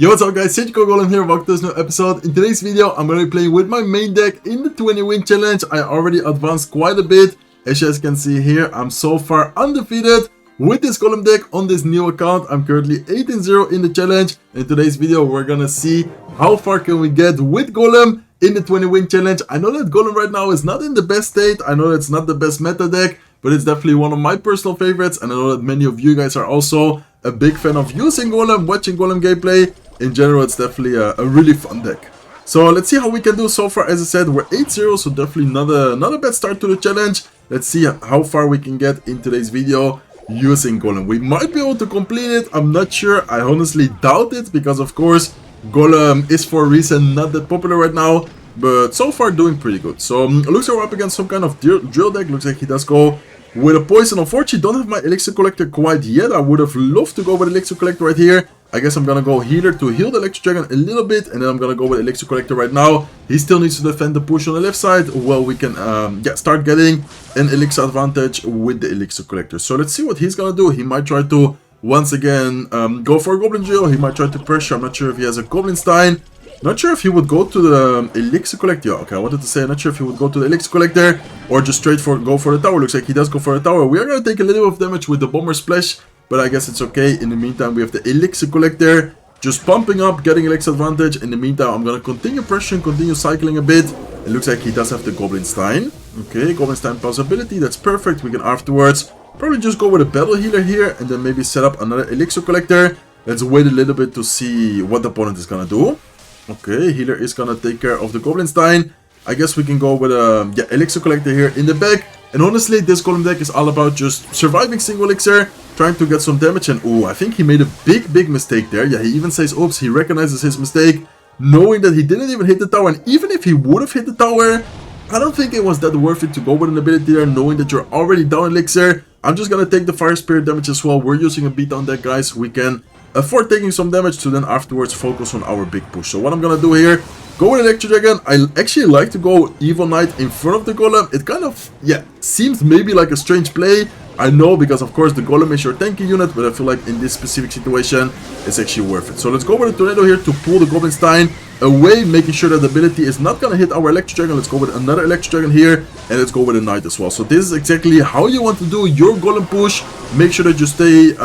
Yo, what's up guys, Golem here, welcome to this new episode. In today's video, I'm going to be playing with my main deck in the 20 win challenge. I already advanced quite a bit. As you guys can see here, I'm so far undefeated with this Golem deck on this new account. I'm currently 8-0 in the challenge. In today's video, we're going to see how far can we get with Golem in the 20 win challenge. I know that Golem right now is not in the best state. I know it's not the best meta deck, but it's definitely one of my personal favorites. And I know that many of you guys are also a big fan of using Golem, watching Golem gameplay. In general, it's definitely a really fun deck. So let's see how we can do so far. As I said, we're 8-0, so definitely not a bad start to the challenge. Let's see how far we can get in today's video using Golem. We might be able to complete it. I'm not sure. I honestly doubt it because, of course, Golem is for a reason not that popular right now. But so far, doing pretty good. So looks like we're up against some kind of drill deck. Looks like he does go with a poison. Unfortunately, don't have my elixir collector quite yet. I would have loved to go with elixir collector right here. I guess I'm gonna go healer to heal the electric dragon a little bit, and then I'm gonna go with elixir collector right now. He still needs to defend the push on the left side. Well, we can start getting an elixir advantage with the elixir collector. So let's see what he's gonna do. He might try to once again go for a goblin drill. He might try to pressure. I'm not sure if he has a goblin stein. Not sure if he would go to the elixir collector. Okay, I wanted to say, I'm not sure if he would go to the elixir collector or just straight go for the tower. Looks like he does go for the tower. We are going to take a little bit of damage with the bomber splash, but I guess it's okay. In the meantime, we have the elixir collector just pumping up, getting elixir advantage. In the meantime, I'm going to continue pressuring, continue cycling a bit. It looks like he does have the goblin stein. Okay, goblin stein possibility. That's perfect. We can afterwards probably just go with a battle healer here and then maybe set up another elixir collector. Let's wait a little bit to see what the opponent is going to do. Okay, healer is gonna take care of the Goblin Stein. I guess we can go with a elixir collector here in the back. And honestly, this Golem deck is all about just surviving single elixir, trying to get some damage. And ooh, I think he made a big mistake there. Yeah, he even says, oops, he recognizes his mistake, knowing that he didn't even hit the tower. And even if he would have hit the tower, I don't think it was that worth it to go with an ability there, knowing that you're already down elixir. I'm just gonna take the fire spirit damage as well. We're using a beatdown deck, guys. We can afford taking some damage to then afterwards focus on our big push. So what I'm gonna do here, go with Electric Dragon. I actually like to go Evil Knight in front of the Golem. It kind of, seems maybe like a strange play. I know, because of course the Golem is your tanky unit, but I feel like in this specific situation, it's actually worth it. So let's go with a Tornado here to pull the Goblin Stein away, making sure that the ability is not gonna hit our Electric Dragon. Let's go with another Electric Dragon here, and let's go with a Knight as well. So this is exactly how you want to do your Golem push. Make sure that you stay,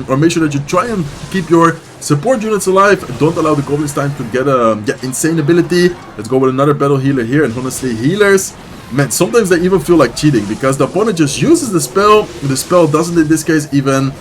or make sure that you try and keep your support units alive. Don't allow the Goblin Stein to get a insane ability. Let's go with another battle healer here, and honestly, healers, man, sometimes they even feel like cheating because the opponent just uses the spell. The spell doesn't in this case even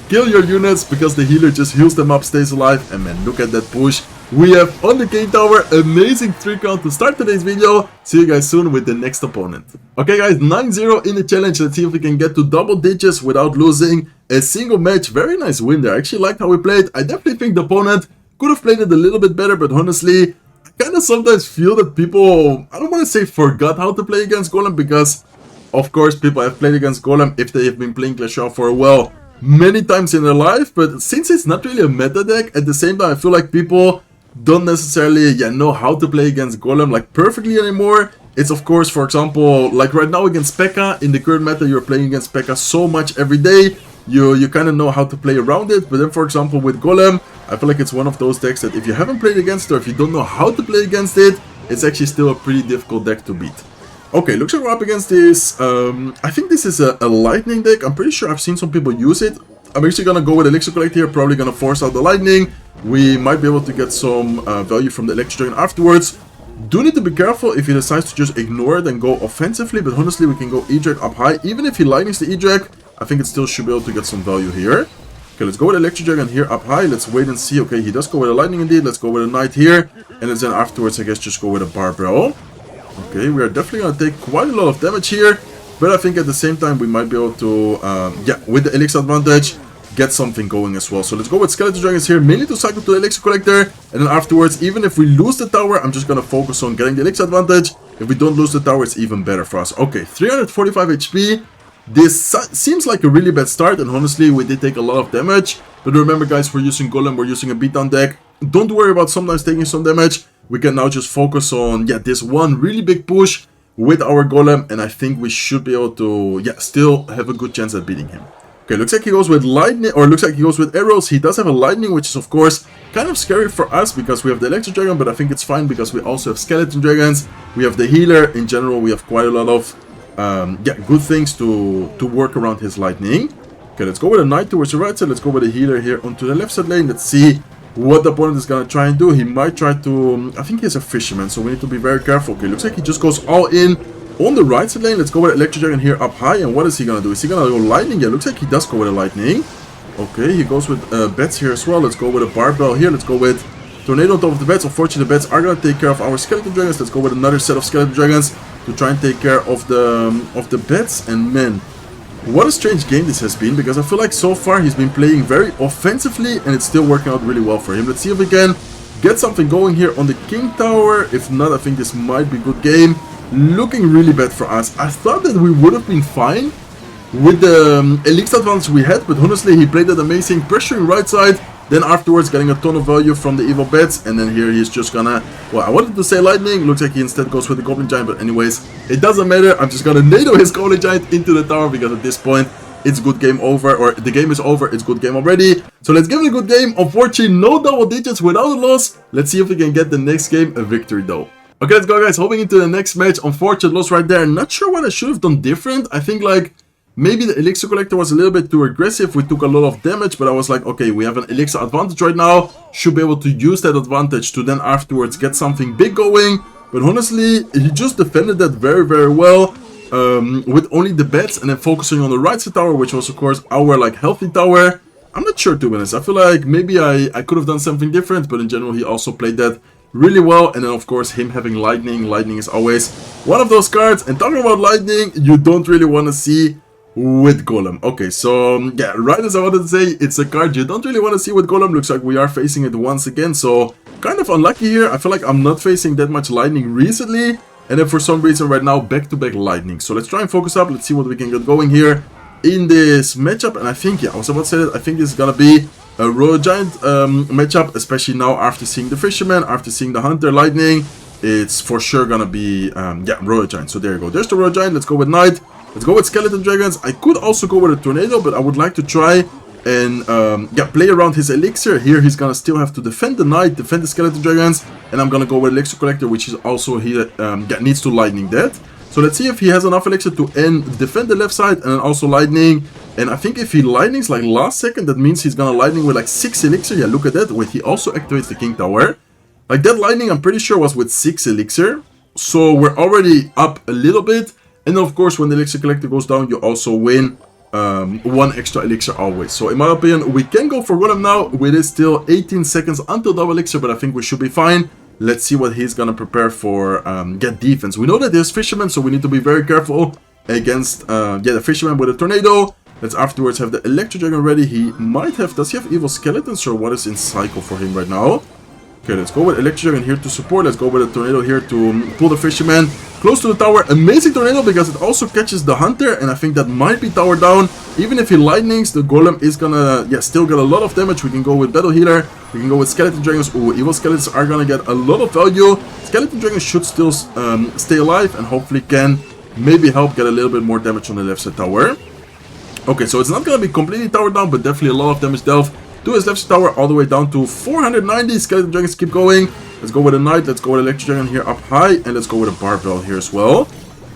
kill your units because the healer just heals them up, stays alive. And man, look at that push we have on the King Tower. Amazing 3 count to start today's video. See you guys soon with the next opponent. Okay guys, 9-0 in the challenge. Let's see if we can get to double digits without losing a single match. Very nice win there. I actually liked how we played. I definitely think the opponent could have played it a little bit better, but honestly, I kind of sometimes feel that people, I don't want to say forgot how to play against Golem, because of course people have played against Golem if they have been playing Clash Royale for a while, many times in their life. But since it's not really a meta deck, at the same time I feel like people don't necessarily know how to play against Golem like perfectly anymore. It's of course, for example, like right now against Pekka, in the current meta you're playing against Pekka so much every day, you kind of know how to play around it. But then for example with Golem, I feel like it's one of those decks that if you haven't played against it, or if you don't know how to play against it, it's actually still a pretty difficult deck to beat. Okay, looks like we're up against this, I think this is a lightning deck. I'm pretty sure I've seen some people use it. I'm actually gonna go with elixir collector here, probably gonna force out the lightning. We might be able to get some value from the electric dragon afterwards. Do need to be careful if he decides to just ignore it and go offensively, but honestly we can go E-Drag up high. Even if he lightnings the E-Drag, I think it still should be able to get some value here. Okay, let's go with electric dragon here up high. Let's wait and see. Okay, he does go with a lightning indeed. Let's go with a knight here, and then afterwards I guess just go with a barbell. Okay, we are definitely gonna take quite a lot of damage here, but I think at the same time we might be able to with the elixir advantage get something going as well. So let's go with skeleton dragons here, mainly to cycle to the elixir collector, and then afterwards, even if we lose the tower, I'm just gonna focus on getting the elixir advantage. If we don't lose the tower, it's even better for us. Okay, 345 HP. This seems like a really bad start, and honestly we did take a lot of damage. But remember guys, we're using Golem, we're using a beatdown deck. Don't worry about sometimes taking some damage. We can now just focus on this one really big push with our Golem, and I think we should be able to still have a good chance at beating him. Okay, looks like he goes with lightning, or looks like he goes with arrows. He does have a lightning, which is of course kind of scary for us because we have the Electric Dragon, but I think it's fine because we also have Skeleton Dragons. We have the healer. In general, we have quite a lot of good things to work around his lightning. Okay, let's go with a knight towards the right side. Let's go with a healer here onto the left side lane. Let's see what the opponent is going to try and do. He might try to... I think he's a fisherman, so we need to be very careful. Okay, looks like he just goes all in on the right side lane. Let's go with Electric Dragon here up high. And what is he going to do? Is he going to go lightning? Yeah, looks like he does go with a lightning. Okay, he goes with bats here as well. Let's go with a barbell here. Let's go with tornado on top of the bats. Unfortunately, the bats are going to take care of our skeleton dragons. Let's go with another set of skeleton dragons to try and take care of the bats. And man, what a strange game this has been, because I feel like so far he's been playing very offensively and it's still working out really well for him. Let's see if we can get something going here on the king tower. If not, I think this might be a good game. Looking really bad for us. I thought that we would have been fine with the elixir advantage we had, but honestly he played that amazing, pressuring right side, then afterwards getting a ton of value from the evil bats, and then here he's just gonna, well, I wanted to say lightning, looks like he instead goes with the goblin giant, but anyways, it doesn't matter. I'm just gonna NATO his goblin giant into the tower, because at this point it's good game over, or the game is over, it's good game already. So let's give it a good game. Unfortunately, no double digits without a loss. Let's see if we can get the next game a victory though. Okay, let's go guys, hopping into the next match. Unfortunate loss right there. Not sure what I should have done different. I think like maybe the elixir collector was a little bit too aggressive. We took a lot of damage, but I was like, okay, we have an elixir advantage right now. Should be able to use that advantage to then afterwards get something big going. But honestly, he just defended that very, very well. With only the bats and then focusing on the right side tower, which was of course our like healthy tower. I'm not sure, to be honest. I feel like maybe I could have done something different, but in general he also played that really well. And then of course him having lightning. Lightning is always one of those cards. And talking about lightning, you don't really want to see with Golem. Okay, so yeah, right as I wanted to say, it's a card you don't really want to see with Golem. Looks like we are facing it once again, so kind of unlucky here. I feel like I'm not facing that much lightning recently, and then for some reason right now back-to-back lightning. So let's try and focus up. Let's see what we can get going here in this matchup. And I think, yeah, I was about to say that I think this is gonna be a Royal Giant matchup, especially now after seeing the Fisherman, after seeing the Hunter lightning. It's for sure gonna be yeah, Royal Giant. So there you go, there's the Royal Giant. Let's go with Knight. Let's go with Skeleton Dragons. I could also go with a Tornado, but I would like to try and yeah, play around his Elixir. Here he's gonna still have to defend the Knight, defend the Skeleton Dragons, and I'm gonna go with Elixir Collector, which is also he yeah, needs to Lightning that. So let's see if he has enough Elixir to defend the left side and then also Lightning. And I think if he Lightnings like last second, that means he's gonna Lightning with like 6 Elixir. Yeah, look at that. Wait, he also activates the King Tower. Like that Lightning, I'm pretty sure was with 6 Elixir. So we're already up a little bit. And then of course, when the Elixir Collector goes down, you also win 1 extra Elixir always. So in my opinion, we can go for Golem now. It is still 18 seconds until double Elixir, but I think we should be fine. Let's see what he's gonna prepare for get defense. We know that there's Fisherman, so we need to be very careful against yeah, the Fisherman with a Tornado. Let's afterwards have the Electric Dragon ready. He might have, does he have Evil Skeletons, or what is in cycle for him right now? Okay, let's go with Electric Dragon here to support. Let's go with a Tornado here to pull the Fisherman close to the tower. Amazing Tornado because it also catches the Hunter, and I think that might be tower down. Even if he Lightnings, the Golem is gonna, yeah, still get a lot of damage. We can go with Battle Healer. We can go with Skeleton Dragons. Ooh, Evil Skeletons are gonna get a lot of value. Skeleton Dragons should still stay alive and hopefully can maybe help get a little bit more damage on the left side tower. Okay, so it's not gonna be completely tower down, but definitely a lot of damage dealt to his left side tower, all the way down to 490. Skeleton Dragons keep going. Let's go with a Knight. Let's go with Electric Dragon here up high. And let's go with a Barbell here as well.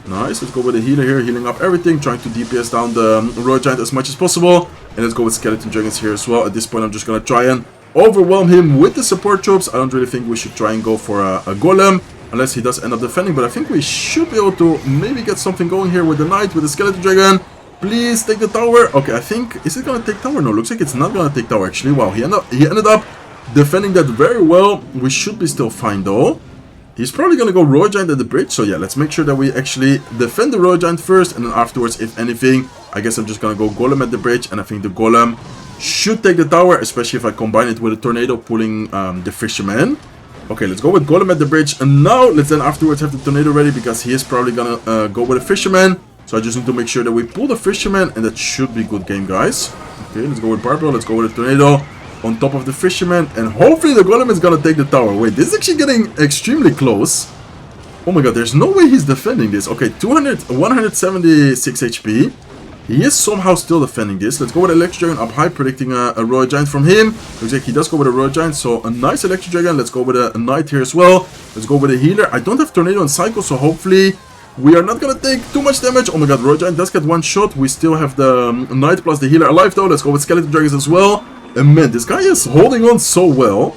Nice. Let's go with a Healer here, healing up everything, trying to DPS down the Royal Giant as much as possible. And let's go with Skeleton Dragons here as well. At this point, I'm just going to try and overwhelm him with the support troops. I don't really think we should try and go for a Golem, unless he does end up defending. But I think we should be able to maybe get something going here with the Knight, with the Skeleton Dragon. Please take the tower. Okay, I think, is it gonna take tower? No, looks like it's not gonna take tower actually. Wow, he ended up defending that very well. We should be still fine though. He's probably gonna go Royal Giant at the bridge. So yeah, let's make sure that we actually defend the Royal Giant first, and then afterwards, if anything, I guess I'm just gonna go Golem at the bridge, and I think the Golem should take the tower, especially if I combine it with a Tornado pulling the Fisherman. Okay, let's go with Golem at the bridge, and now let's then afterwards have the Tornado ready, because he is probably gonna go with a Fisherman. So I just need to make sure that we pull the Fisherman, and that should be a good game, guys. Okay, let's go with Barbell. Let's go with a Tornado on top of the Fisherman, and hopefully the Golem is gonna take the tower. Wait, this is actually getting extremely close. Oh my god, there's no way he's defending this. Okay, 176 HP. He is somehow still defending this. Let's go with Electric Dragon up high, predicting a Royal Giant from him. Looks like he does go with a Royal Giant, so a nice Electric Dragon. Let's go with a Knight here as well. Let's go with a Healer. I don't have Tornado and Cycle, so hopefully we are not going to take too much damage. Oh my god, Royal Giant does get one shot. We still have the Knight plus the Healer alive though. Let's go with Skeleton Dragons as well. And man, this guy is holding on so well.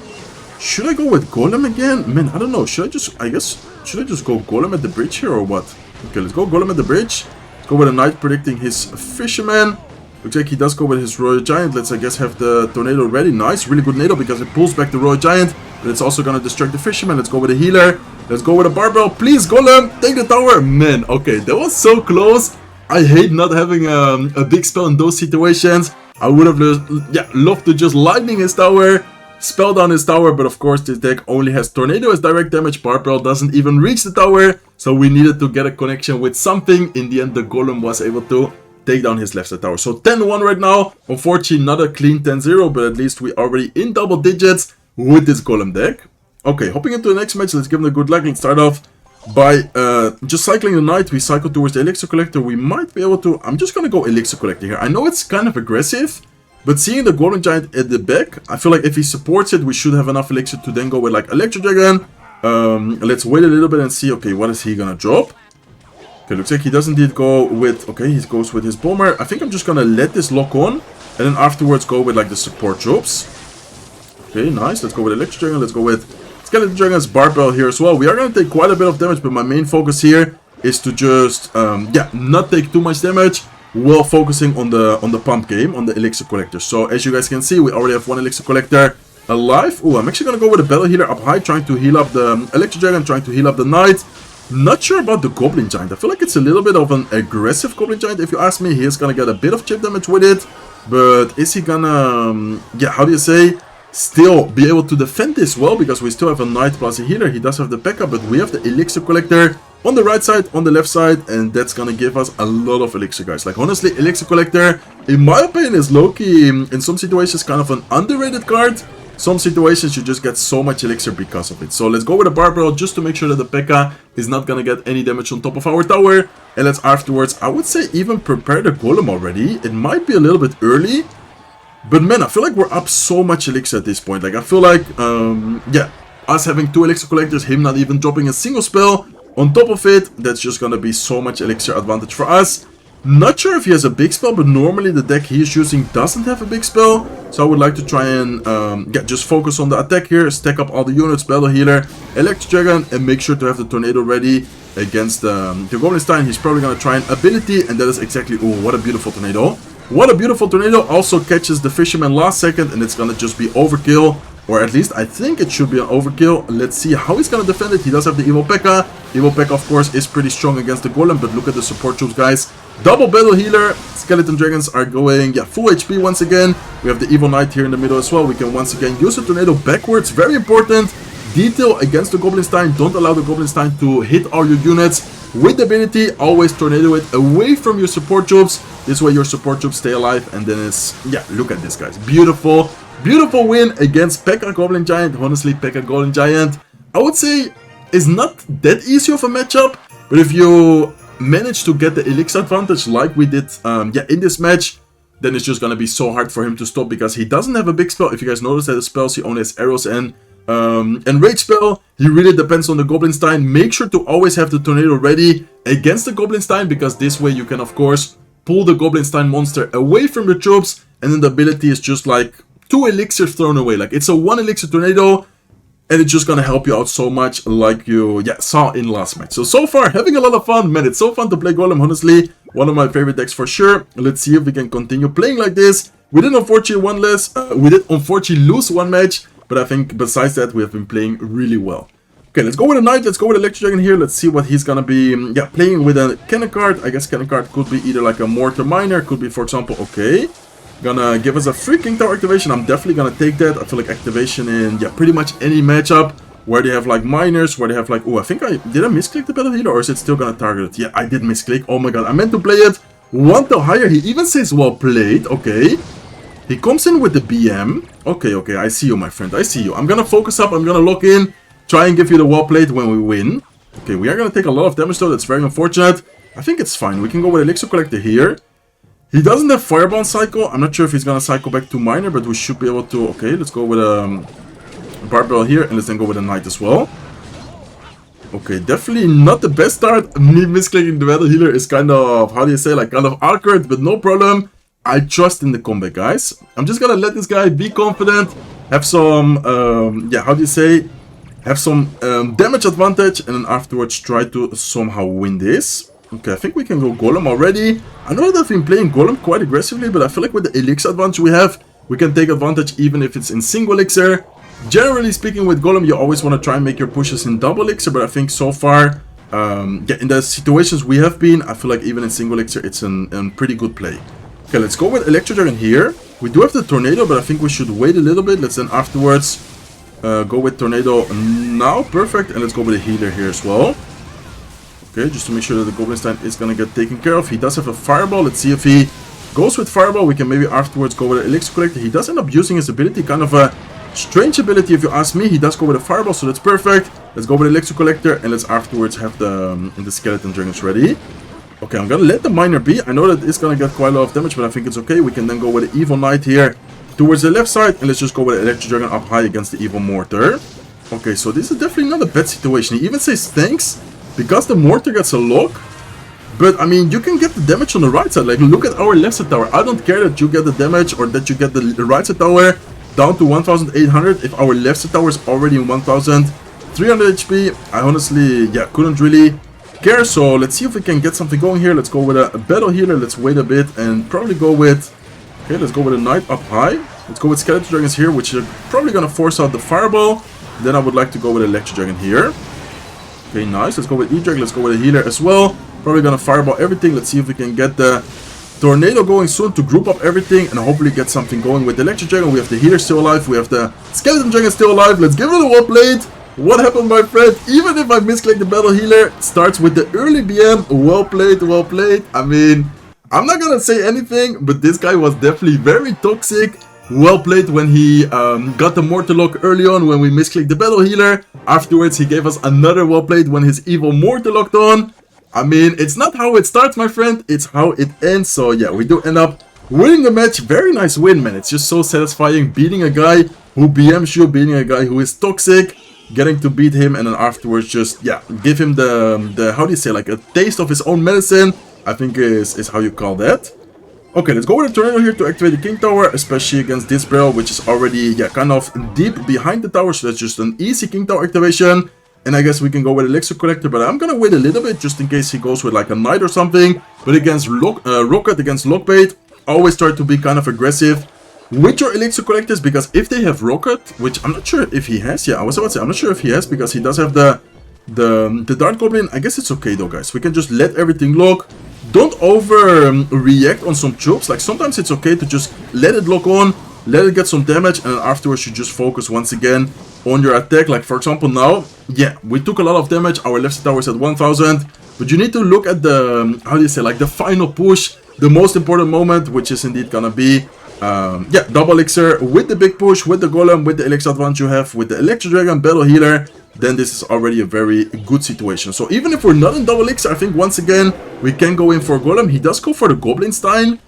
Should I go with Golem again? Man, I don't know. Should I just go Golem at the bridge here or what? Okay, let's go Golem at the bridge. Let's go with a Knight predicting his Fisherman. Looks like he does go with his Royal Giant. Let's, I guess, have the Tornado ready. Nice, really good Nado because it pulls back the Royal Giant. But it's also going to distract the Fisherman. Let's go with a Healer. Let's go with a Barbell. Please, Golem, take the tower. Man, okay, that was so close. I hate not having a big spell in those situations. I would have loved to just lightning his tower, spell down his tower, but of course this deck only has Tornado as direct damage. Barbell doesn't even reach the tower, so we needed to get a connection with something. In the end, the Golem was able to take down his left side tower. So 10-1 right now. Unfortunately, not a clean 10-0, but at least we already in double digits with this Golem deck. Okay, hopping into the next match, let's give him a good luck. Let's start off by just cycling the Knight. We cycle towards the Elixir Collector. We might be able to... I'm just going to go Elixir Collector here. I know it's kind of aggressive, but seeing the Golden Giant at the back, I feel like if he supports it, we should have enough Elixir to then go with like Electric Dragon. Let's wait a little bit and see, okay, what is he going to drop? Okay, looks like he does indeed go with... Okay, he goes with his Bomber. I think I'm just going to let this lock on, and then afterwards go with like the support troops. Okay, nice. Let's go with Electric Dragon. Let's go with Skeleton Dragon's Barbell here as well. We are going to take quite a bit of damage, but my main focus here is to just, not take too much damage while focusing on the pump game, on the Elixir Collector. So, as you guys can see, we already have one Elixir Collector alive. Oh, I'm actually going to go with a Battle Healer up high, trying to heal up the Electric Dragon, trying to heal up the Knight. Not sure about the Goblin Giant. I feel like it's a little bit of an aggressive Goblin Giant, if you ask me. He is going to get a bit of chip damage with it, but is he gonna, how do you say, still be able to defend this well, because we still have a Knight plus a Healer. He does have the Pekka, but we have the Elixir Collector on the right side, on the left side, and that's gonna give us a lot of Elixir, guys. Like, honestly, Elixir Collector, in my opinion, is low-key, in some situations, kind of an underrated card. Some situations, you just get so much Elixir because of it. So, let's go with a Barbell, just to make sure that the Pekka is not gonna get any damage on top of our tower. And let's afterwards, I would say, even prepare the Golem already. It might be a little bit early, but man, I feel like we're up so much Elixir at this point. Like, I feel like, us having two Elixir Collectors, him not even dropping a single spell on top of it, that's just gonna be so much Elixir advantage for us. Not sure if he has a big spell, but normally the deck he is using doesn't have a big spell. So I would like to try and, just focus on the attack here, stack up all the units, Battle Healer, Electric Dragon, and make sure to have the Tornado ready against the Goblin Stein. He's probably gonna try an ability, and that is exactly, oh, what a beautiful Tornado. What a beautiful Tornado. Also catches the Fisherman last second, and it's gonna just be overkill. Or at least I think it should be an overkill. Let's see how he's gonna defend it. He does have the Evil Pekka. Evil Pekka, of course, is pretty strong against the Golem, but look at the support troops, guys. Double Battle Healer. Skeleton Dragons are going, full HP once again. We have the Evil Knight here in the middle as well. We can once again use the Tornado backwards. Very important detail against the Goblin Stein. Don't allow the Goblin Stein to hit all your units. With the ability, always Tornado it away from your support troops. This way your support troops stay alive, and then it's, look at this, guys. Beautiful, beautiful win against Pekka Goblin Giant. Honestly, Pekka Goblin Giant, I would say, is not that easy of a matchup, but if you manage to get the Elixir advantage like we did, in this match, then it's just gonna be so hard for him to stop, because he doesn't have a big spell. If you guys notice that the spells, he only has arrows and Rage Spell. He really depends on the Goblin Stein. Make sure to always have the Tornado ready against the Goblin Stein, because this way you can, of course, pull the Goblin Stein monster away from the troops, and then the ability is just like 2 elixirs thrown away. Like, it's a 1 elixir Tornado, and it's just gonna help you out so much, like you saw in last match. So far, having a lot of fun, man. It's so fun to play Golem, honestly. One of my favorite decks for sure. Let's see if we can continue playing like this. We did unfortunately lose one match, but I think besides that, we have been playing really well. Okay, let's go with a Knight. Let's go with Electric Dragon here. Let's see what he's gonna be playing with a cannon card. I guess cannon card could be either like a Mortar Miner, could be, for example, okay, gonna give us a free King Tower activation. I'm definitely gonna take that. I feel like activation in pretty much any matchup where they have like miners, where they have like, oh, I think did I misclick the Battle Healer, or is it still gonna target it? Yeah, I did misclick. Oh my god, I meant to play it one to higher. He even says well played. Okay, he comes in with the BM. Okay, I see you, my friend. I see you. I'm gonna focus up. I'm gonna lock in. Try and give you the well played when we win. Okay, we are gonna take a lot of damage though. That's very unfortunate. I think it's fine. We can go with Elixir Collector here. He doesn't have Fireball cycle. I'm not sure if he's gonna cycle back to Miner, but we should be able to. Okay, let's go with a Barbell here, and let's then go with a Knight as well. Okay, definitely not the best start. Me misclicking the Battle Healer is kind of, how do you say, like kind of awkward, but no problem. I trust in the comeback, guys. I'm just gonna let this guy be confident, have some, yeah, how do you say, have some damage advantage, and then afterwards try to somehow win this. Okay, I think we can go Golem already. I know that I've been playing Golem quite aggressively, but I feel like with the Elixir advantage we have, we can take advantage even if it's in single Elixir. Generally speaking, with Golem, you always want to try and make your pushes in double Elixir, but I think so far, yeah, in the situations we have been, I feel like even in single Elixir, it's a pretty good play. Okay, let's go with Electro Dragon here. We do have the Tornado, but I think we should wait a little bit. Let's then afterwards go with Tornado now. Perfect. And let's go with a Healer here as well. Okay, just to make sure that the Goblin Stein is going to get taken care of. He does have a Fireball. Let's see if he goes with Fireball. We can maybe afterwards go with an Elixir Collector. He does end up using his ability. Kind of a strange ability if you ask me. He does go with a Fireball, so that's perfect. Let's go with Elixir Collector. And let's afterwards have the Skeleton Dragons ready. Okay, I'm gonna let the Miner be. I know that it's gonna get quite a lot of damage, but I think it's okay. We can then go with the Evil Knight here towards the left side, and let's just go with the Electro Dragon up high against the Evil Mortar. Okay, so this is definitely not a bad situation. He even says thanks because the Mortar gets a lock. But I mean, you can get the damage on the right side. Like, look at our left side tower. I don't care that you get the damage or that you get the right side tower down to 1,800 if our left side tower is already in 1,300 HP. I honestly, yeah, couldn't really care. So let's see if we can get something going here. Let's go with a Battle Healer. Let's wait a bit and probably go with, okay, let's go with a Knight up high. Let's go with Skeleton Dragons here, which are probably gonna force out the Fireball. Then I would like to go with Electro Dragon here. Okay, nice. Let's go with E-Drag. Let's go with a Healer as well. Probably gonna Fireball everything. Let's see if we can get the Tornado going soon to group up everything and hopefully get something going with the Electro Dragon. We have the Healer still alive. We have the Skeleton Dragon still alive. Let's give it a well played. What happened, my friend? Even if I misclick the Battle Healer, starts with the early BM. Well played, well played. I mean, I'm not gonna say anything, but this guy was definitely very toxic. Well played when he got the Mortar Lock early on when we misclicked the Battle Healer. Afterwards, he gave us another well played when his Evil Mortar locked on. I mean, it's not how it starts, my friend. It's how it ends. So yeah, we do end up winning the match. Very nice win, man. It's just so satisfying beating a guy who BMs you, beating a guy who is toxic. Getting to beat him and then afterwards just, yeah, give him the how do you say, like a taste of his own medicine, I think is how you call that. Okay, let's go with a Tornado here to activate the King Tower, especially against this barrel, which is already, yeah, kind of deep behind the tower, so that's just an easy King Tower activation. And I guess we can go with Elixir Collector, but I'm gonna wait a little bit just in case he goes with like a Knight or something. But against Rocket, against Lockbait, always try to be kind of aggressive with your Elixir Collectors, because if they have Rocket, which I'm not sure if he has, yeah, I was about to say, I'm not sure if he has, because he does have the Dart Goblin. I guess it's okay though, guys. We can just let everything lock. Don't react on some troops. Like, sometimes it's okay to just let it lock on, let it get some damage, and then afterwards you just focus once again on your attack. Like, for example, now, yeah, we took a lot of damage. Our left side tower is at 1,000, but you need to look at the, how do you say, like the final push, the most important moment, which is indeed gonna be yeah, double Elixir with the big push, with the Golem, with the Elixir advantage you have, with the Electro Dragon, Battle Healer, then this is already a very good situation. So even if we're not in double Elixir, I think once again, we can go in for Golem. He does go for the Goblin Stein,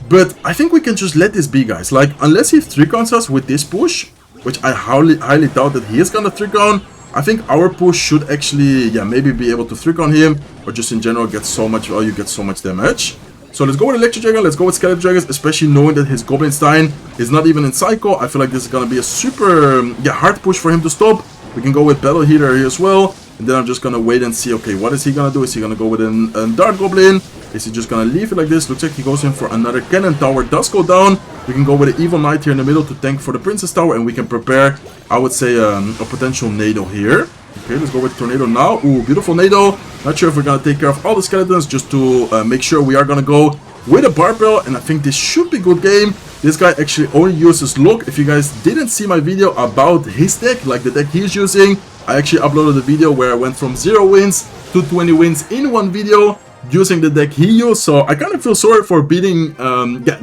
but I think we can just let this be, guys. Like, unless he 3-counts us with this push, which I highly doubt that he is gonna 3-count, I think our push should actually, yeah, maybe be able to 3-count him, or just in general get so much value, get so much damage. So let's go with Electro Dragon, let's go with Skeleton Dragons, especially knowing that his Goblin Stein is not even in Cycle. I feel like this is going to be a super hard push for him to stop. We can go with Battle Healer here as well. And then I'm just going to wait and see, okay, what is he going to do? Is he going to go with a Dart Goblin? Is he just going to leave it like this? Looks like he goes in for another Cannon Tower. Does go down. We can go with an Evil Knight here in the middle to tank for the Princess Tower. And we can prepare, I would say, a potential Nado here. Okay, let's go with Tornado now. Ooh, beautiful Nado. Not sure if we're going to take care of all the skeletons, just to make sure we are going to go with a Barbell. And I think this should be a good game. This guy actually only uses Lock. If you guys didn't see my video about his deck, like the deck he's using, I actually uploaded a video where I went from 0 wins to 20 wins in one video using the deck he used. So I kind of feel sorry for beating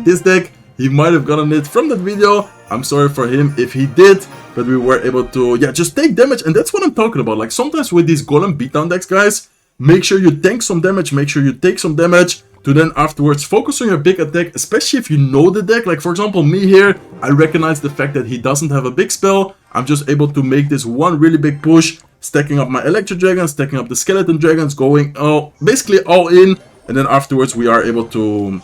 this deck. He might have gotten it from that video. I'm sorry for him if he did, but we were able to just take damage. And that's what I'm talking about. Like, sometimes with these Golem beatdown decks, guys, make sure you tank some damage, make sure you take some damage, to then afterwards focus on your big attack, especially if you know the deck. Like for example, me here, I recognize the fact that he doesn't have a big spell. I'm just able to make this one really big push, stacking up my Electro Dragons, stacking up the Skeleton Dragons, going basically all in, and then afterwards we are able to...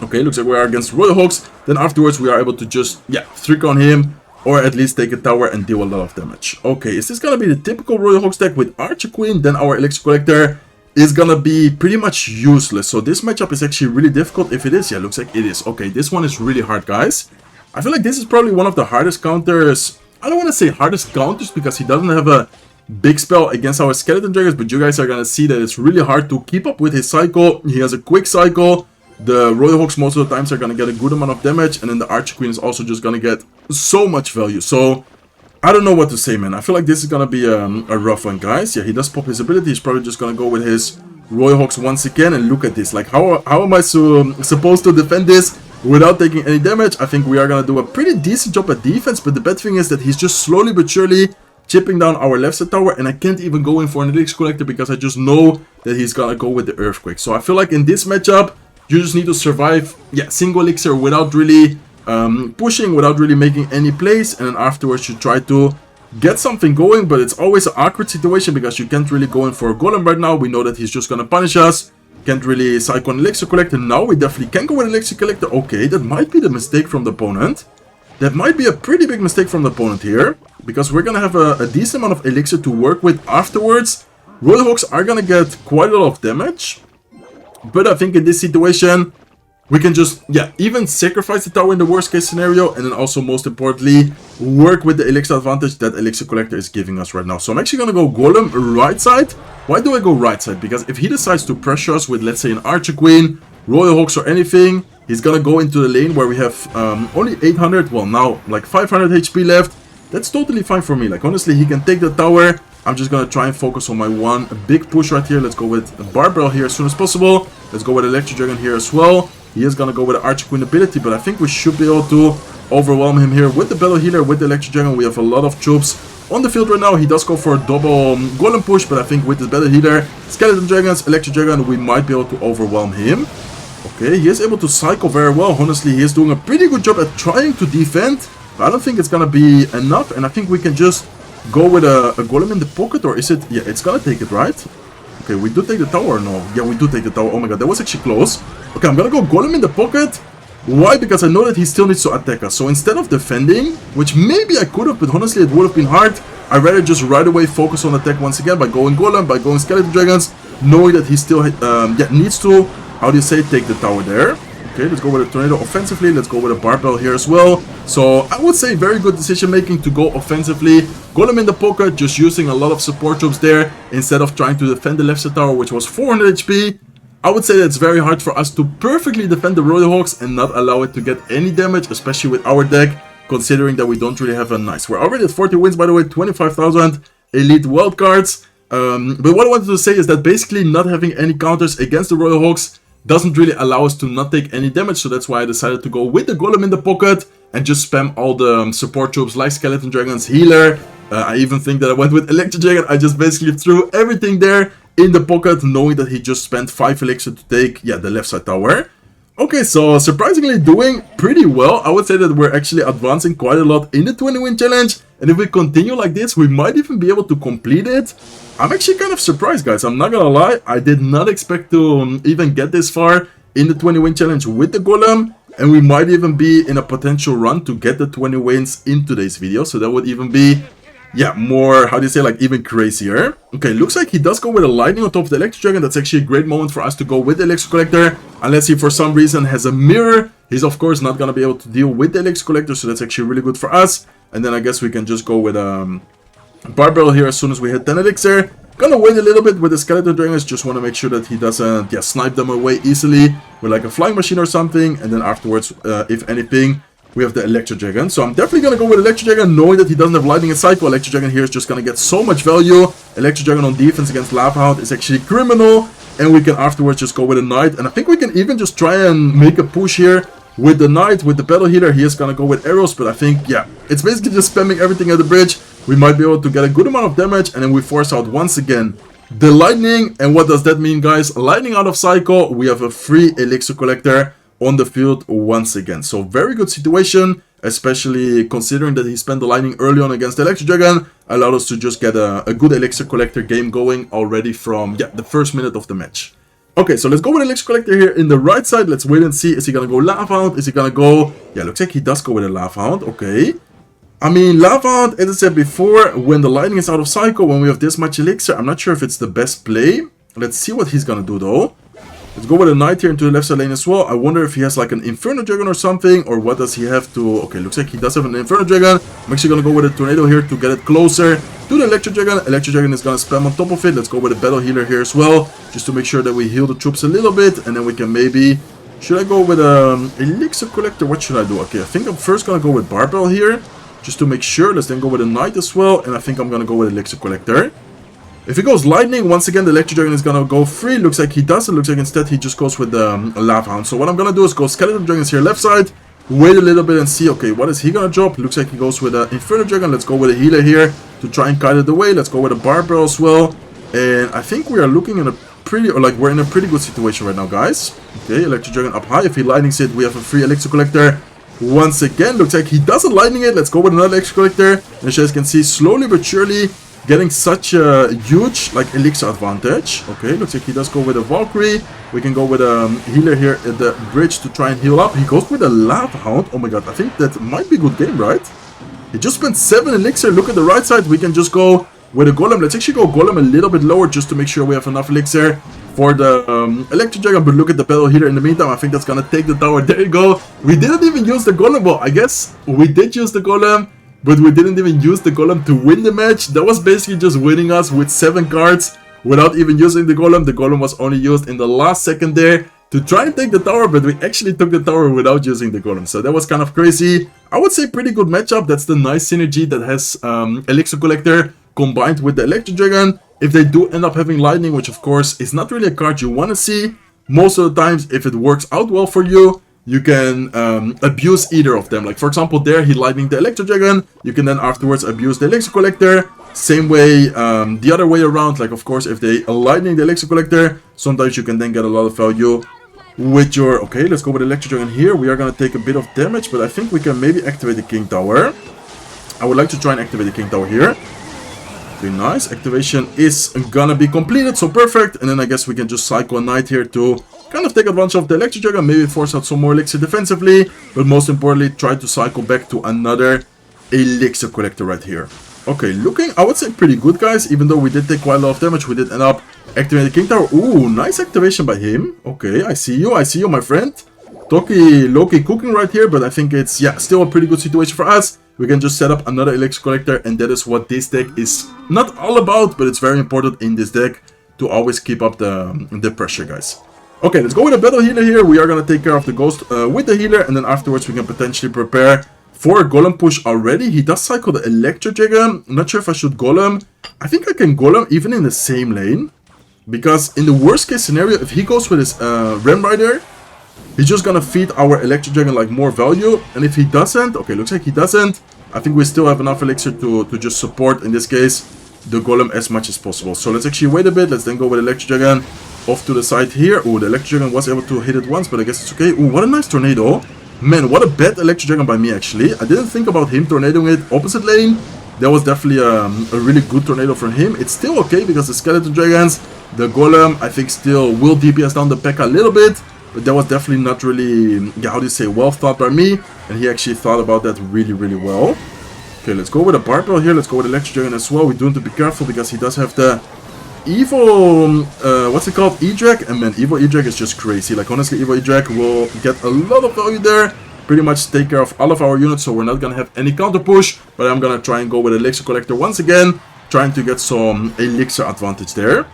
Okay, looks like we are against Royal Hogs. Then afterwards we are able to just, trick on him, or at least take a tower and deal a lot of damage. Okay, is this gonna be the typical Royal Hogs deck with Archer Queen? Then our Elixir Collector is gonna be pretty much useless. So this matchup is actually really difficult. If it is, yeah, looks like it is. Okay, this one is really hard, guys. I feel like this is probably one of the hardest counters. I don't want to say hardest counters because he doesn't have a big spell against our Skeleton Dragons, but you guys are gonna see that it's really hard to keep up with his cycle. He has a quick cycle. The Royal Hogs most of the times are going to get a good amount of damage, and then the Archer Queen is also just going to get so much value. So, I don't know what to say, man. I feel like this is going to be a rough one, guys. Yeah, he does pop his ability. He's probably just going to go with his Royal Hogs once again, and look at this. Like, how am I supposed to defend this without taking any damage? I think we are going to do a pretty decent job at defense, but the bad thing is that he's just slowly but surely chipping down our left side tower, and I can't even go in for an Elixir Collector because I just know that he's going to go with the Earthquake. So, I feel like in this matchup, you just need to survive, single elixir without really pushing, without really making any plays, and then afterwards you try to get something going, but it's always an awkward situation because you can't really go in for a Golem right now. We know that he's just gonna punish us. Can't really cycle an Elixir Collector. Now we definitely can go with Elixir Collector. Okay, that might be the mistake from the opponent. That might be a pretty big mistake from the opponent here, because we're gonna have a decent amount of Elixir to work with afterwards. Royal Hogs are gonna get quite a lot of damage. But I think in this situation, we can just, even sacrifice the tower in the worst case scenario. And then also, most importantly, work with the Elixir advantage that Elixir Collector is giving us right now. So I'm actually going to go Golem right side. Why do I go right side? Because if he decides to pressure us with, let's say, an Archer Queen, Royal Hogs or anything, he's going to go into the lane where we have only 800, well now like 500 HP left. That's totally fine for me. Like honestly, he can take the tower. I'm just going to try and focus on my one big push right here. Let's go with a Barbell here as soon as possible. Let's go with Electro Dragon here as well. He is going to go with the Archer Queen ability, but I think we should be able to overwhelm him here with the Battle Healer, with the Electro Dragon. We have a lot of troops on the field right now. He does go for a double Golem push, but I think with the Battle Healer, Skeleton Dragons, Electro Dragon, we might be able to overwhelm him. Okay, he is able to cycle very well. Honestly, he is doing a pretty good job at trying to defend, but I don't think it's going to be enough, and I think we can just go with a Golem in the pocket, or is it? Yeah, it's gonna take it, right? Okay, we do take the tower or no? Yeah, we do take the tower. Oh my god, that was actually close. Okay, I'm gonna go Golem in the pocket. Why? Because I know that he still needs to attack us. So instead of defending, which maybe I could have, but honestly it would have been hard, I'd rather just right away focus on attack once again by going Golem, by going Skeleton Dragons, knowing that he still needs to, how do you say, take the tower there. Okay, let's go with a Tornado offensively. Let's go with a Barbell here as well. So I would say very good decision making to go offensively. Golem in the pocket, just using a lot of support troops there instead of trying to defend the left side tower, which was 400 HP. I would say that it's very hard for us to perfectly defend the Royal Hogs and not allow it to get any damage, especially with our deck, considering that we don't really have a nice. We're already at 40 wins, by the way, 25,000 elite wildcards. But what I wanted to say is that basically not having any counters against the Royal Hogs doesn't really allow us to not take any damage, so that's why I decided to go with the Golem in the pocket and just spam all the support troops like Skeleton Dragons, Healer. I even think that I went with Electro Dragon. I just basically threw everything there in the pocket, knowing that he just spent 5 elixir to take, the left side tower. Okay, so surprisingly doing pretty well. I would say that we're actually advancing quite a lot in the 20 win challenge, and if we continue like this, we might even be able to complete it. I'm actually kind of surprised, guys. I'm not gonna lie. I did not expect to even get this far in the 20 win challenge with the Golem, and we might even be in a potential run to get the 20 wins in today's video. So that would even be, more, how do you say, like even crazier. Okay, looks like he does go with a Lightning on top of the Electro Dragon. That's actually a great moment for us to go with the Elixir Collector. Unless he for some reason has a mirror, he's of course not gonna be able to deal with the Elixir Collector, so that's actually really good for us. And then I guess we can just go with Barbell here as soon as we hit 10 elixir. Gonna wait a little bit with the Skeleton Dragons, just want to make sure that he doesn't snipe them away easily with like a flying machine or something. And then afterwards, if anything, we have the Electro Dragon. So I'm definitely gonna go with Electro Dragon, knowing that he doesn't have Lightning and Cycle. Electro Dragon here is just gonna get so much value. Electro Dragon on defense against Lava Hound is actually criminal. And we can afterwards just go with a Knight. And I think we can even just try and make a push here with the Knight, with the Battle Healer. He is gonna go with arrows, but I think, it's basically just spamming everything at the bridge. We might be able to get a good amount of damage, and then we force out once again the lightning. And what does that mean, guys? Lightning out of cycle, we have a free elixir collector on the field once again. So very good situation, especially considering that he spent the lightning early on against the Electro Dragon, allowed us to just get a good elixir collector game going already from the first minute of the match. Okay, so let's go with elixir collector here in the right side. Let's wait and see. Is he gonna go Lava Hound? Is he gonna go... Yeah, looks like he does go with a Lava Hound. Okay. I mean, Lava Hound, as I said before, when the lightning is out of cycle, when we have this much elixir, I'm not sure if it's the best play. Let's see what he's gonna do though. Let's go with a Knight here into the left side lane as well. I wonder if he has like an Inferno Dragon or something, or what does he have to... Okay, looks like he does have an Inferno Dragon. I'm actually gonna go with a Tornado here to get it closer to the Electro Dragon. Electro Dragon is gonna spam on top of it. Let's go with a Battle Healer here as well, just to make sure that we heal the troops a little bit, and then we can maybe... Should I go with Elixir Collector? What should I do? Okay, I think I'm first gonna go with Barbell here, just to make sure. Let's then go with a Knight as well, and I think I'm gonna go with Elixir Collector. If he goes Lightning, once again the Electro Dragon is gonna go free. Looks like he does. It looks like instead he just goes with the Lava Hound. So what I'm gonna do is go Skeleton Dragons here left side, wait a little bit and see, okay, what is he gonna drop? Looks like he goes with an Inferno Dragon. Let's go with a Healer here to try and kite it away. Let's go with a Barbell as well. And I think we are looking in a pretty, or like we're in a pretty good situation right now, guys. Okay, Electro Dragon up high. If he Lightnings it, we have a free Elixir Collector. Once again, looks like he doesn't Lightning it. Let's go with another Elixir Collector. And as you guys can see, slowly but surely getting such a huge like elixir advantage. Okay, looks like he does go with a Valkyrie. We can go with a healer here at the bridge to try and heal up. He goes with a Lava Hound. Oh my god, I think that might be a good game, right? He just spent 7 elixir. Look at the right side. We can just go with a Golem. Let's actually go Golem a little bit lower just to make sure we have enough elixir for the Electro Dragon. But look at the battle healer in the meantime. I think that's gonna take the tower. There you go. We didn't even use the Golem. Well, I guess we did use the Golem, but we didn't even use the Golem to win the match. That was basically just winning us with 7 cards without even using the Golem. The Golem was only used in the last second there to try and take the tower, but we actually took the tower without using the Golem. So that was kind of crazy. I would say pretty good matchup. That's the nice synergy that has Elixir Collector combined with the Electro Dragon. If they do end up having Lightning, which of course is not really a card you want to see, most of the times if it works out well for you, you can abuse either of them. Like for example there, he Lightning the Electro Dragon, you can then afterwards abuse the Elixir Collector. Same way, the other way around, like of course if they Lightning the Elixir Collector, sometimes you can then get a lot of value with your... Okay, let's go with Electro Dragon here. We are going to take a bit of damage, but I think we can maybe activate the King Tower. I would like to try and activate the King Tower here. Okay, nice. Activation is gonna be completed, so perfect. And then I guess we can just cycle a Knight here to kind of take advantage of the Electro Dragon, maybe force out some more elixir defensively, but most importantly, try to cycle back to another Elixir Collector right here. Okay, looking, I would say pretty good, guys. Even though we did take quite a lot of damage, we did end up activating the King Tower. Ooh, nice activation by him. Okay, I see you, my friend. Low-key cooking right here, but I think it's, yeah, still a pretty good situation for us. We can just set up another Elixir Collector, and that is what this deck is not all about, but it's very important in this deck to always keep up the pressure, guys. Okay, let's go with a Battle Healer here. We are going to take care of the Ghost with the Healer, and then afterwards we can potentially prepare for a Golem push already. He does cycle the Electro Dragon. I'm not sure if I should Golem. I think I can Golem even in the same lane, because in the worst case scenario, if he goes with his Ram Rider, he's just gonna feed our Electro Dragon like more value. And if he doesn't, okay, looks like he doesn't, I think we still have enough elixir to just support, in this case, the Golem as much as possible. So let's actually wait a bit. Let's then go with Electro Dragon off to the side here. Oh, the Electro Dragon was able to hit it once, but I guess it's okay. Oh, what a nice tornado. Man, what a bad Electro Dragon by me, actually. I didn't think about him tornadoing it opposite lane. That was definitely a really good tornado from him. It's still okay because the Skeleton Dragons, the Golem, I think still will DPS down the Pekka a little bit. But that was definitely not really, yeah, how do you say, well thought by me. And he actually thought about that really, really well. Okay, let's go with a Barbell here. Let's go with Electro Dragon as well. We do need to be careful because he does have the Evil, what's it called? E-Drag. And man, Evil E-Drag is just crazy. Like, honestly, Evil E-Drag will get a lot of value there. Pretty much take care of all of our units, so we're not going to have any counter push. But I'm going to try and go with Elixir Collector once again, trying to get some elixir advantage there.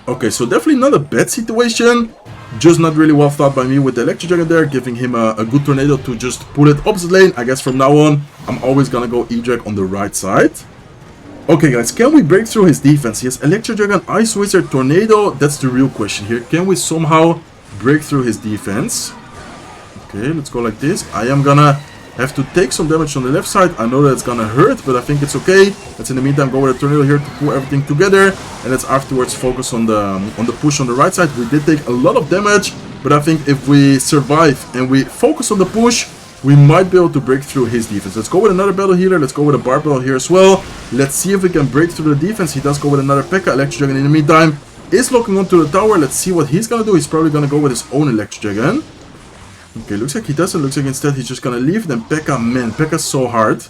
Okay, so definitely not a bad situation. Just not really well thought by me with the Electro Dragon there, giving him a good tornado to just pull it opposite lane. I guess from now on, I'm always gonna go E-Drag on the right side. Okay guys, can we break through his defense? He has Electro Dragon, Ice Wizard, Tornado. That's the real question here. Can we somehow break through his defense? Okay, let's go like this. I am gonna have to take some damage on the left side. I know that it's gonna hurt, but I think it's okay. Let's in the meantime go with a tornado here to pull everything together, and let's afterwards focus on the push on the right side. We did take a lot of damage, but I think if we survive and we focus on the push, we might be able to break through his defense. Let's go with another battle healer. Let's go with a barbell here as well. Let's see if we can break through the defense. He does go with another Pekka. Electro Dragon in the meantime is locking onto the tower. Let's see what he's gonna do. He's probably gonna go with his own Electro Dragon. Okay, looks like he doesn't. Looks like instead he's just gonna leave. Then Pekka, man, Pekka's so hard.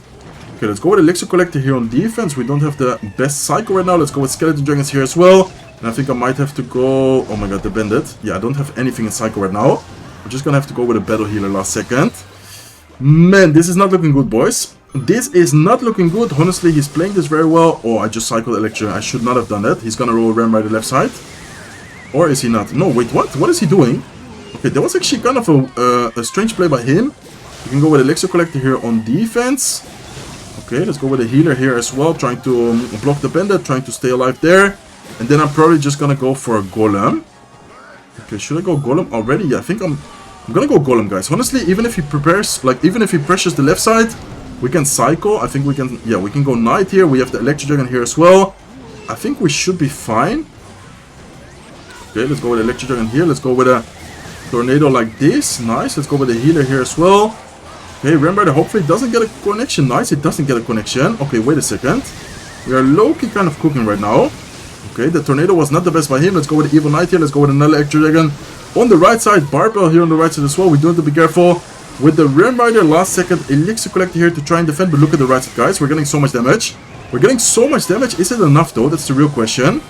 Okay, let's go with Elixir Collector here on defense. We don't have the best cycle right now. Let's go with Skeleton Dragons here as well. And I think I might have to go... Oh my god, the Bandit. Yeah, I don't have anything in cycle right now. We're just gonna have to go with a battle healer last second. Man, this is not looking good, boys. This is not looking good. Honestly, he's playing this very well. Oh, I just cycled Electro. I should not have done that. He's gonna roll a Ram by the left side. Or is he not? No, wait, what? What is he doing? Okay, that was actually kind of a strange play by him. You can go with Elixir Collector here on defense. Okay, let's go with a healer here as well. Trying to block the Bandit. Trying to stay alive there. And then I'm probably just gonna go for a Golem. Okay, should I go Golem already? Yeah, I think I'm gonna go Golem, guys. Honestly, even if he prepares, like, even if he pressures the left side, we can cycle. I think we can, yeah, we can go Knight here. We have the Electro Dragon here as well. I think we should be fine. Okay, let's go with Electro Dragon here. Let's go with a Tornado like this. Nice. Let's go with a healer here as well. Okay, Ramrider hopefully doesn't get a connection. Nice, it doesn't get a connection. Okay, wait a second. We are low-key kind of cooking right now. Okay, the Tornado was not the best by him. Let's go with the Evil Knight here. Let's go with another Electro Dragon. On the right side, Barbell here on the right side as well. We do have to be careful. With the Ramrider, last second, Elixir Collector here to try and defend. But look at the right side, guys. We're getting so much damage. We're getting so much damage. Is it enough, though? That's the real question.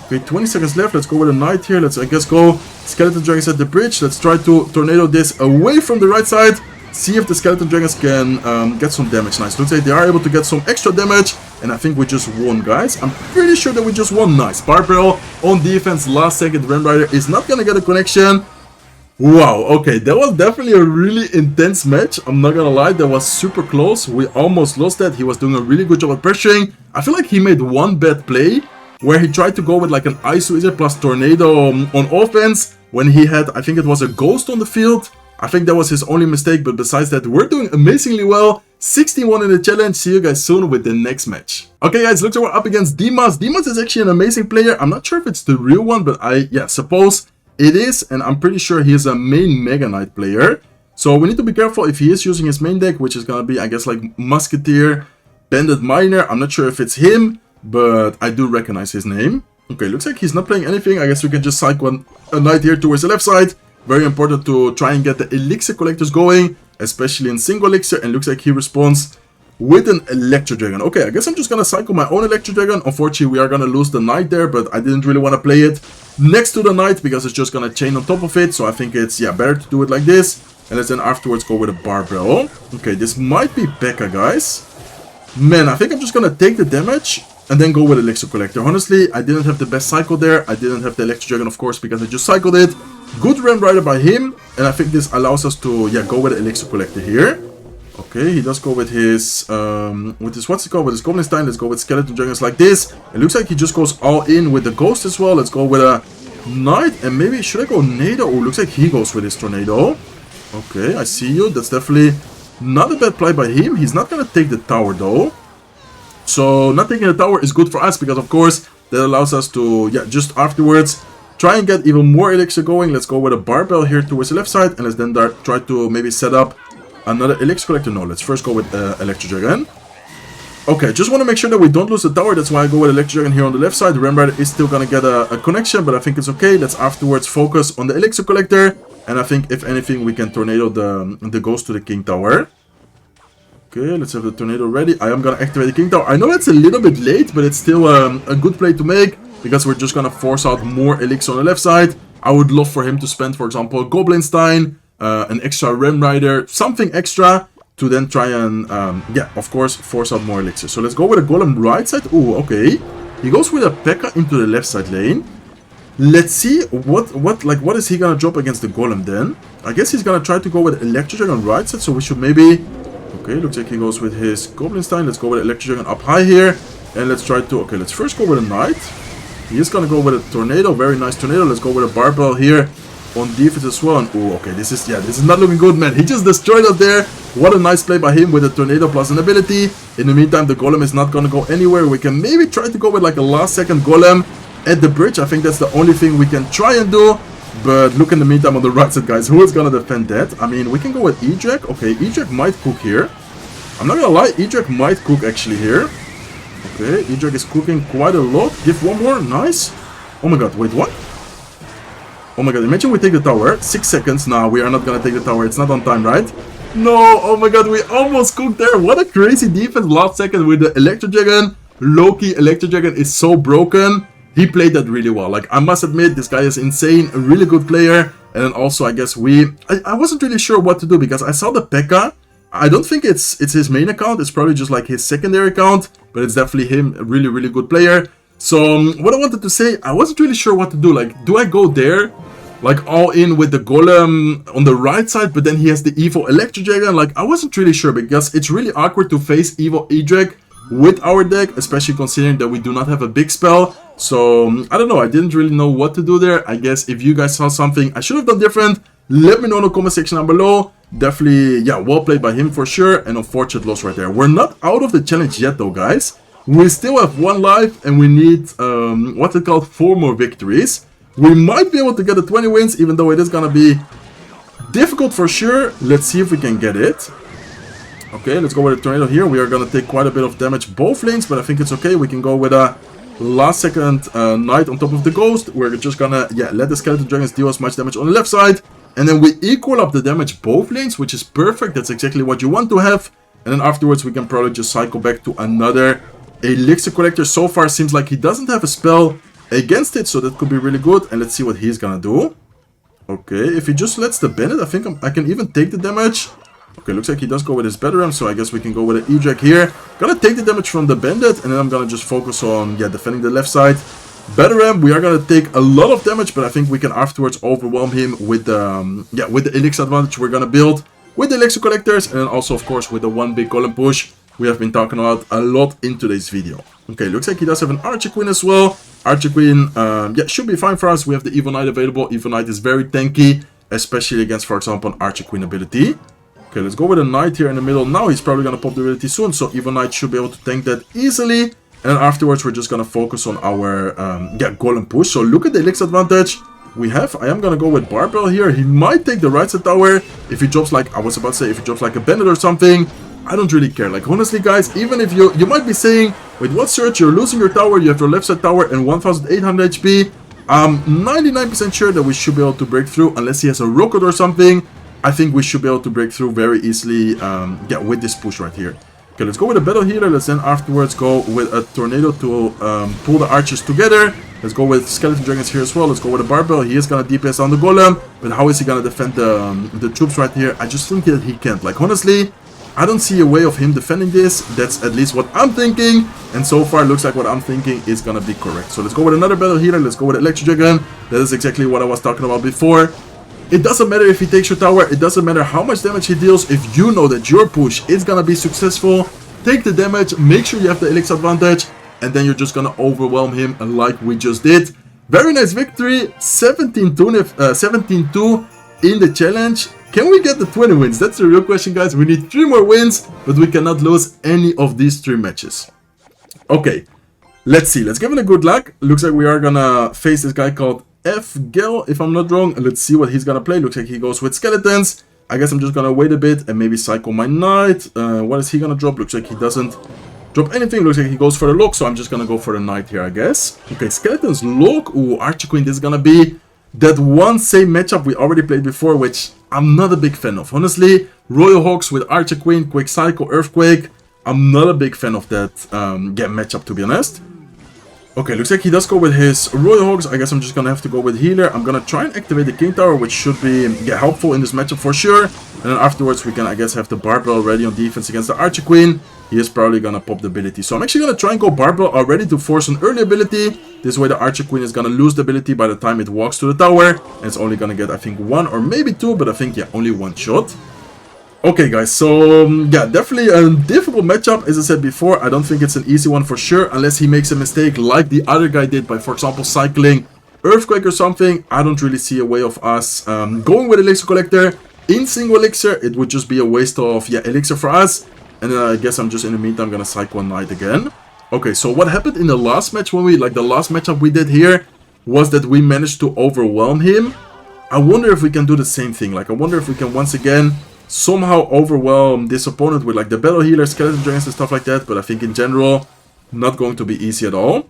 Okay, 20 seconds left. Let's go with a Knight here. Let's, I guess, go Skeleton Dragons at the bridge. Let's try to Tornado this away from the right side. See if the Skeleton Dragons can get some damage. Nice. Looks like they are able to get some extra damage. And I think we just won, guys. I'm pretty sure that we just won. Nice. Barbell on defense. Last second. Ramrider is not going to get a connection. Wow. Okay, that was definitely a really intense match. I'm not going to lie. That was super close. We almost lost that. He was doing a really good job at pressuring. I feel like he made one bad play where he tried to go with like an Ice Wizard plus Tornado on offense when he had, I think it was a Ghost on the field. I think that was his only mistake, but besides that, we're doing amazingly well. 16-1 in the challenge. See you guys soon with the next match. Okay, guys, looks like we're up against Dimas. Dimas is actually an amazing player. I'm not sure if it's the real one, but I suppose it is, and I'm pretty sure he is a main Mega Knight player. So we need to be careful if he is using his main deck, which is gonna be, I guess, like Musketeer, Bandit Miner. I'm not sure if it's him, but I do recognize his name. Okay, looks like he's not playing anything. I guess we can just cycle a Knight here towards the left side. Very important to try and get the Elixir Collectors going, especially in single Elixir, and looks like he responds with an Electro Dragon. Okay, I guess I'm just gonna cycle my own Electro Dragon. Unfortunately, we are gonna lose the Knight there, but I didn't really want to play it next to the Knight because it's just gonna chain on top of it. So I think it's, yeah, better to do it like this. And let's then afterwards go with a Barbell. Okay, this might be Pekka, guys. Man, I think I'm just gonna take the damage and then go with Elixir Collector. Honestly, I didn't have the best cycle there. I didn't have the Electro Dragon, of course, because I just cycled it. Good Ram Rider by him, and I think this allows us to, yeah, go with the Elixir Collector here. Okay, he does go with his, what's it called, with his Goblin Stein. Let's go with Skeleton Dragons like this. It looks like he just goes all in with the Ghost as well. Let's go with a Knight, and maybe, should I go Nado? Oh, looks like he goes with his Tornado. Okay, I see you. That's definitely not a bad play by him. He's not gonna take the tower, though. So, not taking the tower is good for us, because, of course, that allows us to, yeah, just afterwards try and get even more Elixir going. Let's go with a Barbell here towards the left side, and let's then try to maybe set up another Elixir Collector. No, let's first go with Electro Dragon. Okay, just want to make sure that we don't lose the tower. That's why I go with Electro Dragon here on the left side. Remember, is still going to get a connection, but I think it's okay. Let's afterwards focus on the Elixir Collector. And I think, if anything, we can Tornado the Ghost to the King Tower. Okay, let's have the Tornado ready. I am going to activate the King Tower. I know it's a little bit late, but it's still a good play to make, because we're just going to force out more Elixir on the left side. I would love for him to spend, for example, Goblin Stein, an extra Ram Rider, something extra, to then try and, yeah, of course, force out more Elixir. So let's go with a Golem right side. Ooh, okay. He goes with a Pekka into the left side lane. Let's see what is he gonna drop against the Golem then? I guess he's gonna try to go with Electro Dragon right side, so we should maybe... Okay, looks like he goes with his Goblin Stein. Let's go with Electro Dragon up high here. And let's try to... Okay, let's first go with a Knight. He is gonna go with a Tornado. Very nice Tornado. Let's go with a Barbell here on defense as well. And oh, okay, this is not looking good, man. He just destroyed up there. What a nice play by him with a tornado plus an ability. In the meantime, the golem is not gonna go anywhere. We can maybe try to go with like a last second golem at the bridge. I think that's the only thing we can try and do. But look in the meantime on the right side, guys. Who is gonna defend that? I mean, we can go with Edrek. Okay, Edrek might cook here. I'm not gonna lie, Edrek might cook actually here. Okay, Edrek is cooking quite a lot. Give one more, nice. Oh my god, wait, what? Oh my god, imagine we take the tower. 6 seconds. Nah, we are not gonna take the tower. It's not on time, right? No, oh my god, we almost cooked there. What a crazy defense last second with the Electro Dragon. Low-key, Electro Dragon is so broken. He played that really well. Like, I must admit, this guy is insane. A really good player. And then also, I guess I wasn't really sure what to do because I saw the Pekka. I don't think it's his main account. It's probably just like his secondary account. But it's definitely him. A really, really good player. So, what I wanted to say, I wasn't really sure what to do. Like, do I go there? Like, all in with the golem on the right side, but then he has the evil Electro Dragon. Like, I wasn't really sure because it's really awkward to face evil Edrek with our deck, especially considering that we do not have a big spell. So, I don't know. I didn't really know what to do there. I guess if you guys saw something I should have done different, let me know in the comment section down below. Definitely, yeah, well played by him for sure. And unfortunate loss right there. We're not out of the challenge yet, though, guys. We still have 1 life and we need, what's it called, 4 more victories. We might be able to get the 20 wins, even though it is gonna be difficult for sure. Let's see if we can get it. Okay, let's go with a tornado here. We are gonna take quite a bit of damage both lanes, but I think it's okay. We can go with a last second knight on top of the ghost. We're just gonna, yeah, let the skeleton dragons deal as much damage on the left side. And then we equal up the damage both lanes, which is perfect. That's exactly what you want to have. And then afterwards, we can probably just cycle back to another elixir collector. So far, seems like he doesn't have a spell against it, so that could be really good. And let's see what he's gonna do. Okay, if he just lets the bandit, I think I can even take the damage. Okay, looks like he does go with his battle ram, so I guess we can go with an Edrek here. Gonna take the damage from the bandit, and then I'm gonna just focus on, yeah, defending the left side. Battle ram, we are gonna take a lot of damage, but I think we can afterwards overwhelm him with the, yeah, with the elixir advantage we're gonna build with the elixir collectors, and then also, of course, with the one big golem push we have been talking about a lot in today's video. Okay, looks like he does have an Archer Queen as well. Archer Queen, yeah, should be fine for us. We have the Evil Knight available. Evil Knight is very tanky, especially against, for example, an Archer Queen ability. Okay, let's go with a Knight here in the middle. Now he's probably going to pop the ability soon, so Evil Knight should be able to tank that easily. And then afterwards, we're just going to focus on our, yeah, Golem push. So look at the elixir advantage we have. I am going to go with Barbell here. He might take the right side tower. If he drops like, I was about to say, if he drops like a bandit or something, I don't really care. Like, honestly, guys, even if you might be saying, wait, what search? You're losing your tower, you have your left side tower and 1800 HP. I'm 99% sure that we should be able to break through, unless he has a rocket or something. I think we should be able to break through very easily, yeah, with this push right here. Okay, let's go with a battle healer. Let's then afterwards go with a tornado to pull the archers together. Let's go with skeleton dragons here as well. Let's go with a barbell. He is gonna DPS on the golem, but how is he gonna defend the troops right here? I just think that he can't. Like, honestly, I don't see a way of him defending this. That's at least what I'm thinking. And so far, looks like what I'm thinking is going to be correct. So let's go with another battle healer. Let's go with Electro Dragon. That is exactly what I was talking about before. It doesn't matter if he takes your tower. It doesn't matter how much damage he deals. If you know that your push is going to be successful, take the damage. Make sure you have the elixir advantage. And then you're just going to overwhelm him like we just did. Very nice victory. 17-2 in the challenge. Can we get the 20 wins? That's the real question, guys. We need 3 more wins, but we cannot lose any of these 3 matches. Okay, let's see. Let's give it a good luck. Looks like we are gonna face this guy called F-Gel, if I'm not wrong. Let's see what he's gonna play. Looks like he goes with skeletons. I guess I'm just gonna wait a bit and maybe cycle my knight. What is he gonna drop? Looks like he doesn't drop anything. Looks like he goes for the lock, so I'm just gonna go for the knight here, I guess. Okay, skeletons lock. Ooh, Archer Queen. This is gonna be that one same matchup we already played before, which I'm not a big fan of. Honestly, Royal Hogs with Archer Queen, Quick Cycle, Earthquake. I'm not a big fan of that yeah, matchup, to be honest. Okay, looks like he does go with his Royal Hogs. I guess I'm just gonna have to go with healer. I'm gonna try and activate the King Tower, which should be, yeah, helpful in this matchup for sure. And then afterwards we can, I guess, have the Barbell ready on defense against the Archer Queen. He is probably gonna pop the ability. So I'm actually gonna try and go Barbell already to force an early ability. This way the Archer Queen is gonna lose the ability by the time it walks to the tower. And it's only gonna get, I think, 1 or maybe 2, but I think, yeah, only 1 shot. Okay, guys, so, yeah, definitely a difficult matchup. As I said before, I don't think it's an easy one for sure, unless he makes a mistake like the other guy did by, for example, cycling Earthquake or something, I don't really see a way of us going with Elixir Collector in single Elixir. It would just be a waste of, yeah, Elixir for us. And then I guess I'm just in the meantime gonna Psych one Knight again. Okay, so what happened in the last match when we, like the last matchup we did here, was that we managed to overwhelm him. I wonder if we can do the same thing. Like, I wonder if we can once again somehow overwhelm this opponent with like the Battle Healer, Skeleton Dragons and stuff like that. But I think in general, not going to be easy at all.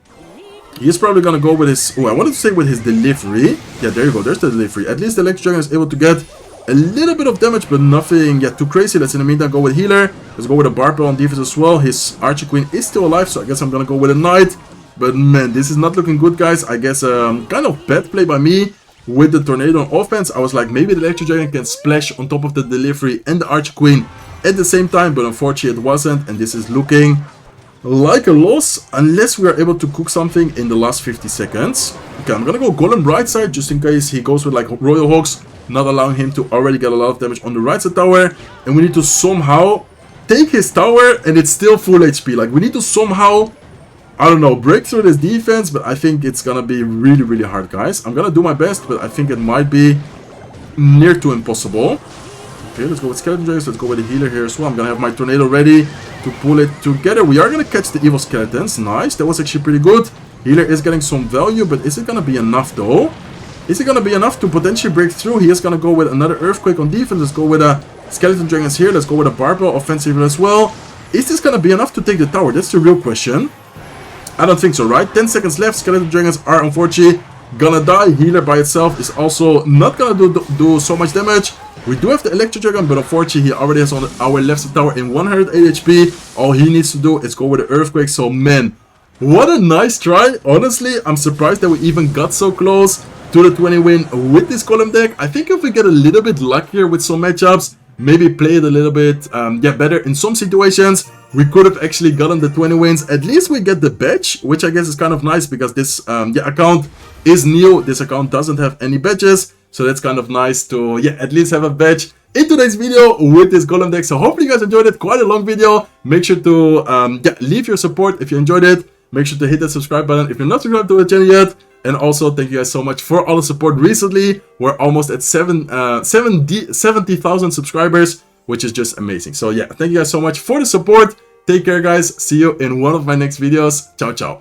He's probably gonna go with his... Oh, I wanted to say with his delivery. Yeah, there you go. There's the delivery. At least the Electric Dragon is able to get a little bit of damage, but nothing, yeah, too crazy. Let's in the meantime go with Healer. Let's go with a Barbell on defense as well. His Archer Queen is still alive, so I guess I'm gonna go with a Knight. But man, this is not looking good, guys. I guess kind of bad play by me with the Tornado on offense. I was like, maybe the Electric Dragon can splash on top of the delivery and the Archer Queen at the same time, but unfortunately it wasn't, and this is looking like a loss unless we are able to cook something in the last 50 seconds. Okay, I'm gonna go Golem right side just in case he goes with like Royal Hogs, not allowing him to already get a lot of damage on the right side tower. And we need to somehow take his tower, and it's still full HP. Like, we need to somehow, I don't know, break through this defense, but I think it's gonna be really, really hard, guys. I'm gonna do my best, but I think it might be near to impossible. Okay, let's go with Skeleton Dragons. Let's go with the Healer here as well. I'm gonna have my Tornado ready to pull it together. We are gonna catch the Evil Skeletons. Nice, that was actually pretty good. Healer is getting some value, but is it gonna be enough though? Is it gonna be enough to potentially break through? He is gonna go with another Earthquake on defense. Let's go with a Skeleton Dragons here. Let's go with a Barbell offensive as well. Is this gonna be enough to take the tower? That's the real question. I don't think so, right? 10 seconds left. Skeleton Dragons are unfortunately gonna die. Healer by itself is also not gonna do so much damage. We do have the Electric Dragon, but unfortunately he already has on our left side tower in 108 HP. All he needs to do is go with the Earthquake. So man, what a nice try. Honestly, I'm surprised that we even got so close to the 20 win with this Golem deck. I think if we get a little bit luckier with some matchups, maybe play it a little bit better in some situations, we could have actually gotten the 20 wins. At least we get the badge, which I guess is kind of nice because this account is new. This account doesn't have any badges, so that's kind of nice to at least have a badge in today's video with this Golem deck. So hopefully you guys enjoyed it. Quite a long video. Make sure to leave your support if you enjoyed it. Make sure to hit that subscribe button if you're not subscribed to the channel yet. And also, thank you guys so much for all the support recently. We're almost at 70,000 subscribers, which is just amazing. So yeah, thank you guys so much for the support. Take care, guys. See you in one of my next videos. Ciao, ciao.